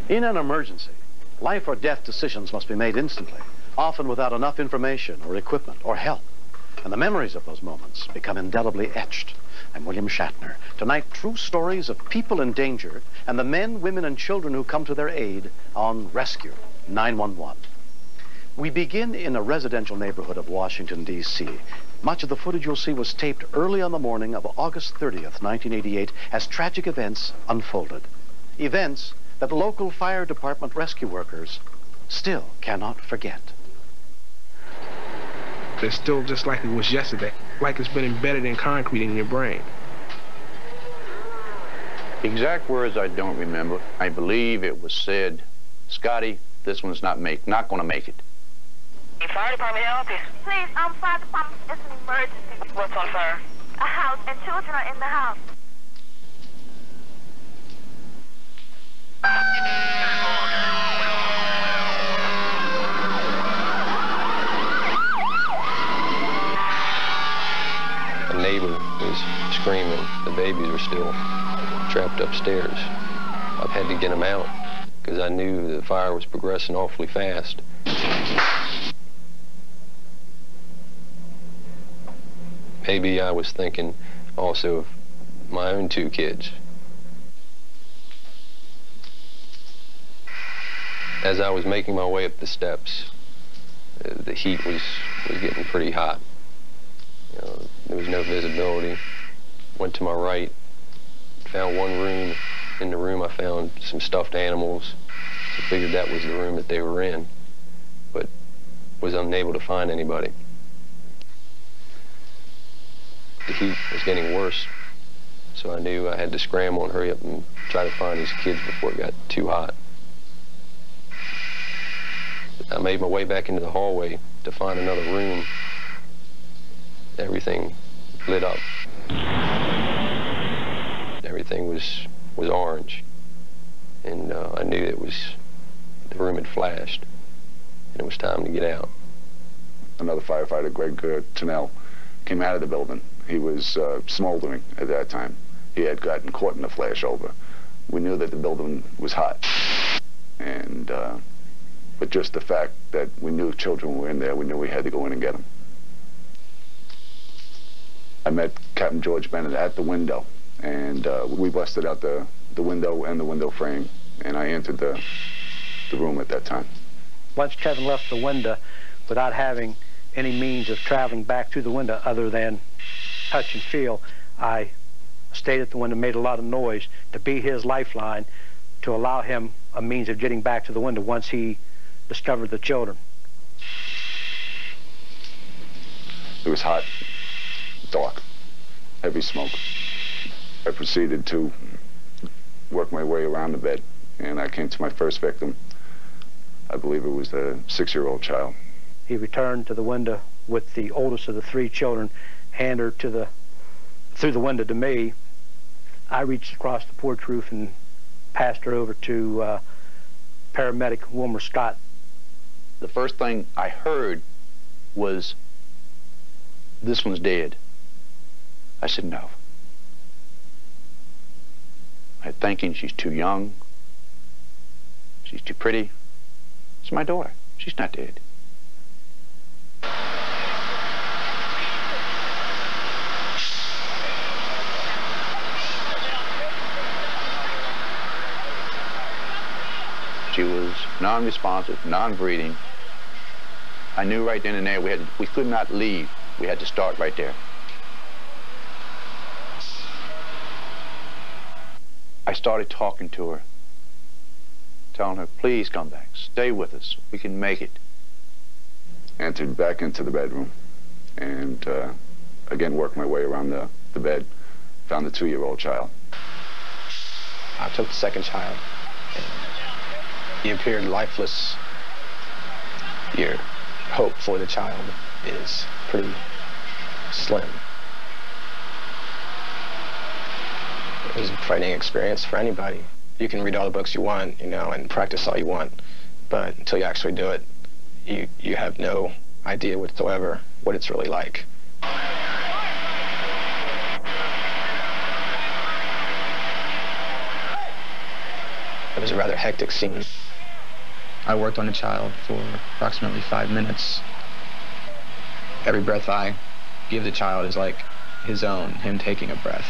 In an emergency, life or death decisions must be made instantly, often without enough information or equipment or help. And the memories of those moments become indelibly etched. I'm William Shatner. Tonight, true stories of people in danger and the men, women, and children who come to their aid on Rescue 911. We begin in a residential neighborhood of Washington, D.C. Much of the footage you'll see was taped early on the morning of August 30th, 1988, as tragic events unfolded. Events that local fire department rescue workers still cannot forget. It's still just like it was yesterday, like it's been embedded in concrete in your brain. Exact words I don't remember. I believe it was said, "Scotty, this one's not gonna make it." Fire department help you? Please, fire department, it's an emergency. What's on fire? A house, and children are in the house. A neighbor was screaming. The babies were still trapped upstairs. I've had to get them out because I knew the fire was progressing awfully fast. Maybe I was thinking also of my own two kids. As I was making my way up the steps, the heat was getting pretty hot. You know, there was no visibility. Went to my right, found one room. In the room I found some stuffed animals. So I figured that was the room that they were in, but was unable to find anybody. The heat was getting worse, so I knew I had to scramble and hurry up and try to find these kids before it got too hot. I made my way back into the hallway to find another room. Everything lit up. Everything was orange, and I knew the room had flashed, and it was time to get out. Another firefighter, Greg Tunnell, came out of the building. He was smoldering at that time. He had gotten caught in a flashover. We knew that the building was hot, and but just the fact that we knew children were in there, we knew we had to go in and get them. I met Captain George Bennett at the window, and we busted out the window and the window frame, and I entered the room at that time. Once Kevin left the window, without having any means of traveling back to the window other than touch and feel, I stayed at the window, made a lot of noise to be his lifeline, to allow him a means of getting back to the window once he discovered the children. It was hot, dark, heavy smoke. I proceeded to work my way around the bed, and I came to my first victim. I believe it was a 6-year-old child. He returned to the window with the oldest of the 3 children, handed her through the window to me. I reached across the porch roof and passed her over to paramedic Wilmer Scott. The first thing I heard was, "This one's dead." I said, "No." I'm thinking she's too young, she's too pretty. It's my daughter. She's not dead. She was non-responsive, non-breathing. I knew right then and there we could not leave. We had to start right there. I started talking to her, telling her, "Please come back, stay with us, we can make it." Entered back into the bedroom, and again worked my way around the bed, found the 2-year-old child. I took the second child. He appeared lifeless. Your hope for the child is pretty slim. It was a frightening experience for anybody. You can read all the books you want, you know, and practice all you want, but until you actually do it, you have no idea whatsoever what it's really like. It was a rather hectic scene. I worked on the child for approximately 5 minutes. Every breath I give the child is like his own, him taking a breath.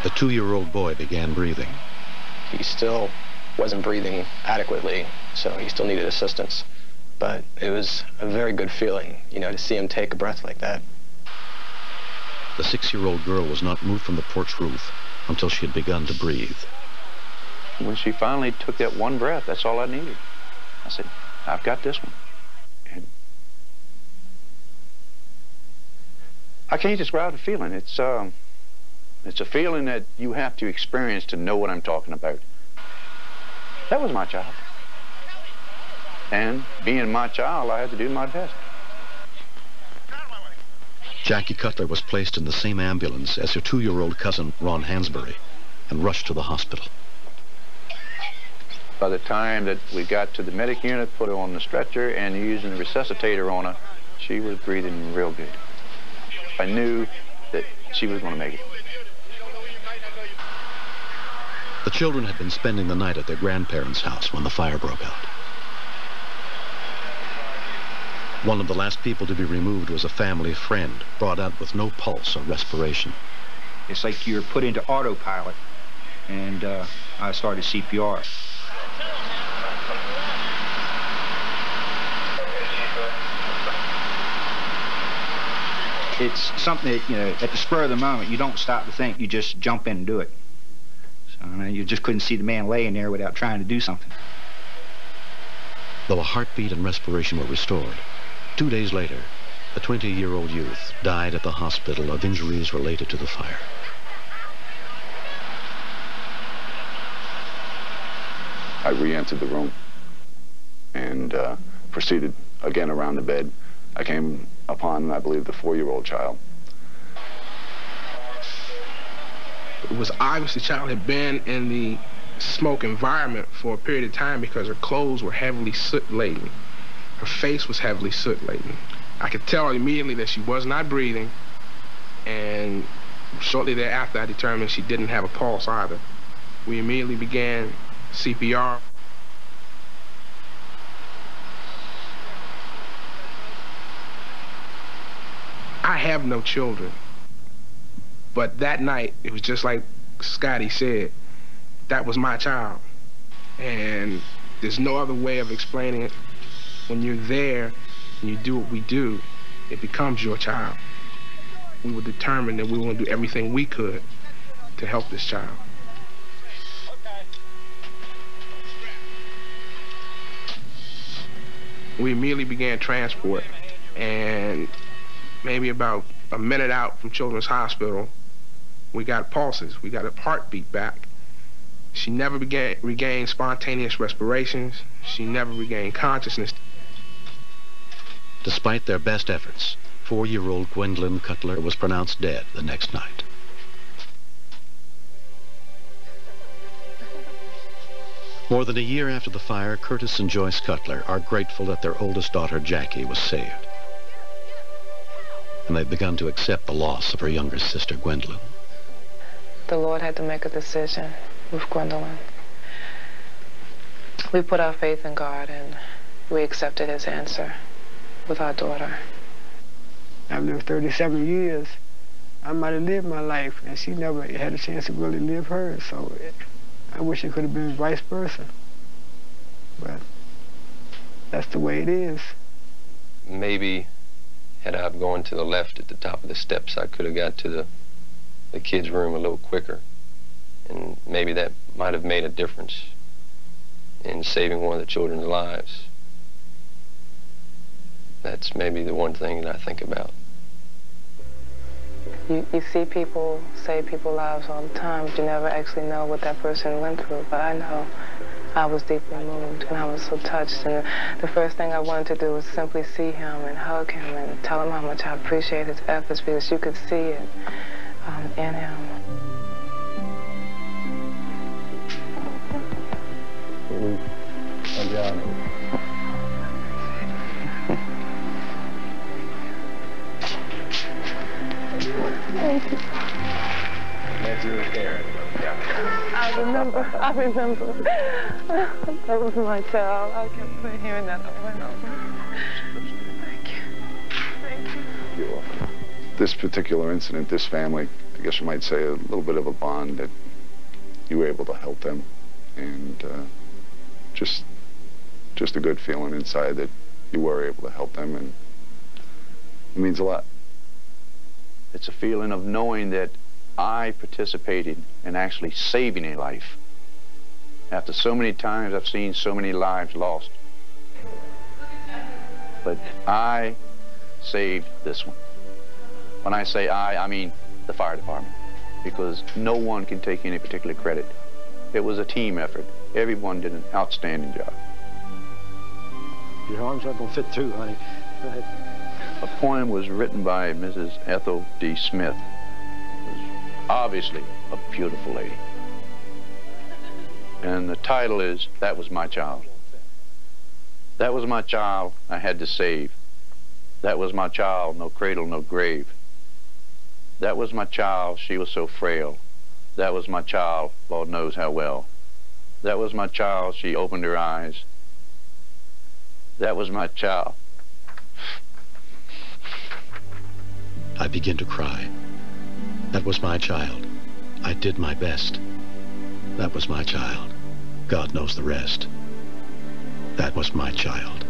The 2-year-old boy began breathing. He still wasn't breathing adequately, so he still needed assistance. But it was a very good feeling, you know, to see him take a breath like that. The 6-year-old girl was not moved from the porch roof until she had begun to breathe. When she finally took that one breath, that's all I needed. I said, I've got this one. And I can't describe the feeling. It's a feeling that you have to experience to know what I'm talking about. That was my child. And being my child, I had to do my best. Jackie Cutler was placed in the same ambulance as her 2-year-old cousin, Ron Hansberry, and rushed to the hospital. By the time that we got to the medic unit, put her on the stretcher, and using the resuscitator on her, she was breathing real good. I knew that she was going to make it. The children had been spending the night at their grandparents' house when the fire broke out. One of the last people to be removed was a family friend, brought out with no pulse or respiration. It's like you're put into autopilot, and I started CPR. It's something that, you know, at the spur of the moment, you don't stop to think, you just jump in and do it. So, I mean, you just couldn't see the man laying there without trying to do something. Though a heartbeat and respiration were restored, 2 days later, a 20-year-old youth died at the hospital of injuries related to the fire. I re-entered the room and proceeded again around the bed. I came upon, I believe, the 4-year-old child. It was obvious the child had been in the smoke environment for a period of time because her clothes were heavily soot-laden. Her face was heavily soot-laden. I could tell immediately that she was not breathing, and shortly thereafter I determined she didn't have a pulse either. We immediately began CPR. I have no children, but that night it was just like Scotty said, that was my child, and there's no other way of explaining it. When you're there and you do what we do, it becomes your child. We were determined that we were going to do everything we could to help this child. We immediately began transport, and maybe about a minute out from Children's Hospital, we got pulses, we got a heartbeat back. She never regained spontaneous respirations. She never regained consciousness. Despite their best efforts, 4-year-old Gwendolyn Cutler was pronounced dead the next night. More than a year after the fire, Curtis and Joyce Cutler are grateful that their oldest daughter, Jackie, was saved. And they've begun to accept the loss of her younger sister, Gwendolyn. The Lord had to make a decision with Gwendolyn. We put our faith in God, and we accepted his answer with our daughter. I've lived 37 years. I might have lived my life, and she never had a chance to really live hers, so I wish it could have been vice versa. But that's the way it is. Maybe had I gone to the left at the top of the steps, I could have got to the kids' room a little quicker. And maybe that might have made a difference in saving one of the children's lives. That's maybe the one thing that I think about. You see people save people's lives all the time, but you never actually know what that person went through. But I know I was deeply moved, and I was so touched. And the first thing I wanted to do was simply see him and hug him and tell him how much I appreciate his efforts, because you could see it in him. I remember. That was my child. I kept hearing that over and over. Thank you. Thank you. You're welcome. This particular incident, this family, I guess you might say a little bit of a bond that you were able to help them, and just a good feeling inside that you were able to help them, and it means a lot. It's a feeling of knowing that I participated in actually saving a life. After so many times I've seen so many lives lost. But I saved this one. When I say I mean the fire department, because no one can take any particular credit. It was a team effort. Everyone did an outstanding job. Your arms aren't going to fit through, honey. Go ahead. A poem was written by Mrs. Ethel D. Smith. Who was obviously a beautiful lady. And the title is, That Was My Child. That was my child I had to save. That was my child, no cradle, no grave. That was my child, she was so frail. That was my child, Lord knows how well. That was my child, she opened her eyes. That was my child. I begin to cry. That was my child. I did my best. That was my child. God knows the rest. That was my child.